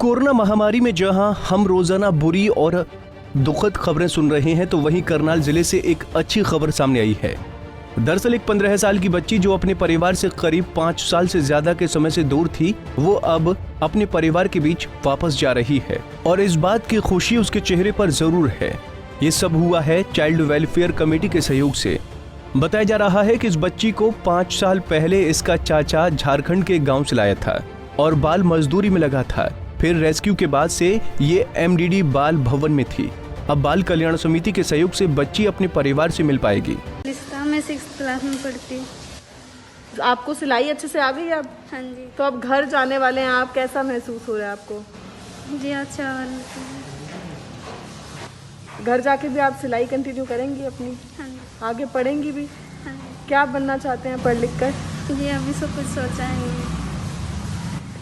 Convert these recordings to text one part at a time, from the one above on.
Corona महामारी में जहां हम रोजाना बुरी और दुखद खबरें सुन रहे हैं, तो वहीं करनाल जिले से एक अच्छी खबर सामने आई है। दरअसल एक 15 साल की बच्ची जो अपने परिवार से करीब 5 साल से ज्यादा के समय से दूर थी, वो अब अपने परिवार के बीच वापस जा रही है और इस बात की खुशी उसके चेहरे पर जरूर है। ये सब हुआ है चाइल्ड वेलफेयर कमेटी के सहयोग से। बताया जा रहा है कि इस बच्ची को 5 साल पहले इसका चाचा झारखंड के गाँव से लाया था और बाल मजदूरी में लगा था। फिर रेस्क्यू के बाद से ये MDD बाल भवन में थी। अब बाल कल्याण समिति के सहयोग से बच्ची अपने परिवार से मिल पाएगी। मैं 6th क्लास में पढ़ती हूँ। आपको सिलाई अच्छे से आ गई अब? हाँ जी। तो अब घर जाने वाले हैं आप, कैसा महसूस हो रहा है आपको? जी अच्छा लगता है। घर जाके भी आप सिलाई कंटिन्यू करेंगी अपनी? हाँ जी। आगे पढ़ेंगी भी? हाँ जी। क्या बनना चाहते हैं पढ़ लिख कर? जी अभी सब कुछ सोचा है।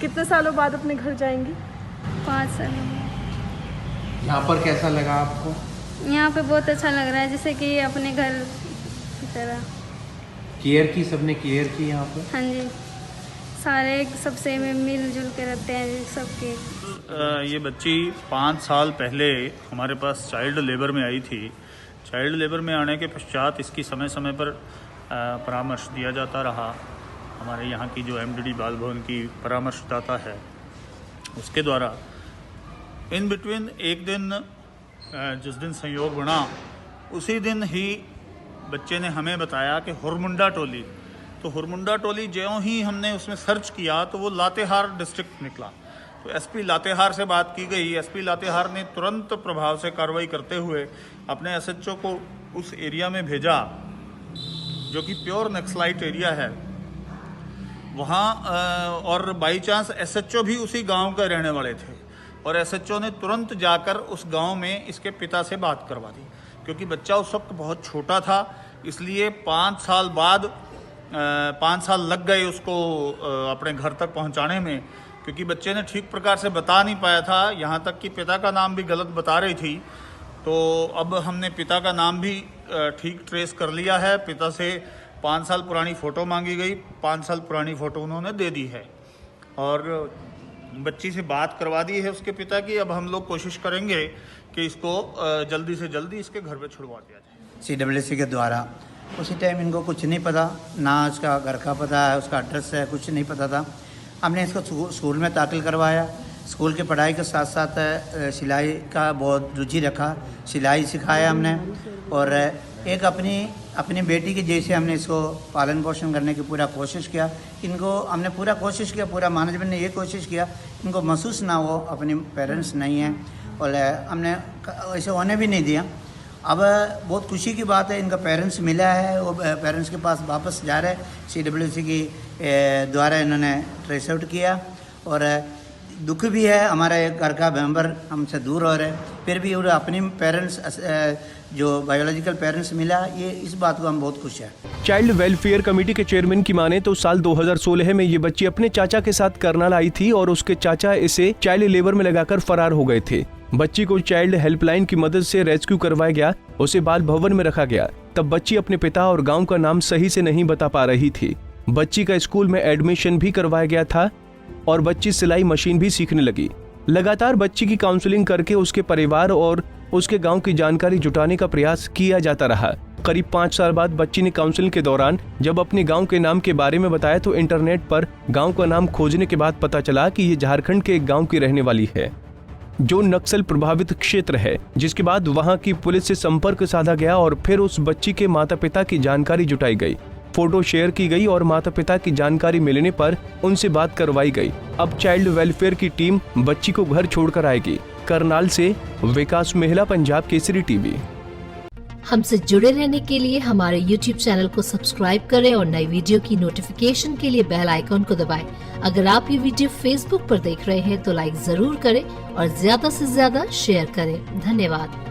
कितने सालों बाद अपने घर जाएंगी? 5 साल में। यहाँ पर कैसा लगा आपको? यहाँ पे बहुत अच्छा लग रहा है, जैसे कि अपने घर की तरह। केयर की, सबने केयर की यहाँ पर? हाँ जी, सारे सबसे में मिलजुल के रहते हैं सबके। ये बच्ची 5 साल पहले हमारे पास चाइल्ड लेबर में आई थी। चाइल्ड लेबर में आने के पश्चात इसकी समय समय पर परामर्श दिया जाता रहा। हमारे यहाँ की जो MDD बाल भवन की परामर्शदाता है, उसके द्वारा इन बिटवीन एक दिन जिस दिन संयोग बना, उसी दिन ही बच्चे ने हमें बताया कि हुरमुंडा टोली। तो हुरमुंडा टोली ज्यों ही हमने उसमें सर्च किया तो वो लातेहार डिस्ट्रिक्ट निकला। तो SP लातेहार से बात की गई। SP लातेहार ने तुरंत प्रभाव से कार्रवाई करते हुए अपने SHO को उस एरिया में भेजा जो कि प्योर नक्सलाइट एरिया है वहाँ। और बाई चांस SHO भी उसी गांव के रहने वाले थे और SHO ने तुरंत जाकर उस गांव में इसके पिता से बात करवा दी। क्योंकि बच्चा उस वक्त बहुत छोटा था, इसलिए 5 साल बाद 5 साल लग गए उसको अपने घर तक पहुंचाने में, क्योंकि बच्चे ने ठीक प्रकार से बता नहीं पाया था। यहाँ तक कि पिता का नाम भी गलत बता रही थी। तो अब हमने पिता का नाम भी ठीक ट्रेस कर लिया है। पिता से 5 साल पुरानी फ़ोटो मांगी गई, 5 साल पुरानी फ़ोटो उन्होंने दे दी है और बच्ची से बात करवा दी है उसके पिता की। अब हम लोग कोशिश करेंगे कि इसको जल्दी से जल्दी इसके घर पे छुड़वा दिया जाए। CWC के द्वारा उसी टाइम इनको कुछ नहीं पता, ना उसका घर का पता है, उसका एड्रेस है, कुछ नहीं पता था। हमने इसको स्कूल में दाखिल करवाया। स्कूल की पढ़ाई के साथ साथ सिलाई का बहुत रुचि रखा, सिलाई सिखाया हमने और एक अपनी बेटी की जैसे हमने इसको पालन पोषण करने की पूरा कोशिश किया। इनको हमने पूरा कोशिश किया, पूरा मैनेजमेंट ने ये कोशिश किया इनको महसूस ना हो अपने पेरेंट्स नहीं हैं और हमने ऐसे होने भी नहीं दिया। अब बहुत खुशी की बात है, इनका पेरेंट्स मिला है, वो पेरेंट्स के पास वापस जा रहे हैं। CWC की द्वारा इन्होंने ट्रेस आउट किया और दुख भी है, हमारा एक घर का मेंबर हमसे दूर हो रहे हैं, फिर भी वो अपनी पेरेंट्स जो बायोलॉजिकल पेरेंट्स मिला, ये इस बात को हम बहुत खुश हैं। चाइल्ड वेलफेयर कमेटी के चेयरमैन की माने तो साल 2016 में ये बच्ची अपने चाचा के साथ करनाल आई थी और उसके चाचा इसे चाइल्ड लेबर में लगाकर फरार हो गए थे। बच्ची को चाइल्ड हेल्पलाइन की मदद से रेस्क्यू करवाया गया, उसे बाल भवन में रखा गया। तब बच्ची अपने पिता और गाँव का नाम सही से नहीं बता पा रही थी। बच्ची का स्कूल में एडमिशन भी करवाया गया था और बच्ची सिलाई मशीन भी सीखने लगी। लगातार बच्ची की काउंसलिंग करके उसके परिवार और उसके गांव की जानकारी जुटाने का प्रयास किया जाता रहा। करीब 5 साल बाद बच्ची ने काउंसलिंग के दौरान जब अपने गांव के नाम के बारे में बताया तो इंटरनेट पर गांव का नाम खोजने के बाद पता चला कि ये झारखंड के एक गांव की रहने वाली है जो नक्सल प्रभावित क्षेत्र है। जिसके बाद वहां की पुलिस से संपर्क साधा गया और फिर उस बच्ची के माता पिता की जानकारी जुटाई गई, फोटो शेयर की गई और माता पिता की जानकारी मिलने पर उनसे बात करवाई गई। अब चाइल्ड वेलफेयर की टीम बच्ची को घर छोड़कर आएगी। करनाल से विकास मेहला, पंजाब केसरी टीवी। हमसे जुड़े रहने के लिए हमारे YouTube चैनल को सब्सक्राइब करें और नई वीडियो की नोटिफिकेशन के लिए बेल आइकॉन को दबाएं। अगर आप ये वीडियो Facebook पर देख रहे हैं तो लाइक जरूर करें और ज्यादा से ज्यादा शेयर करें। धन्यवाद।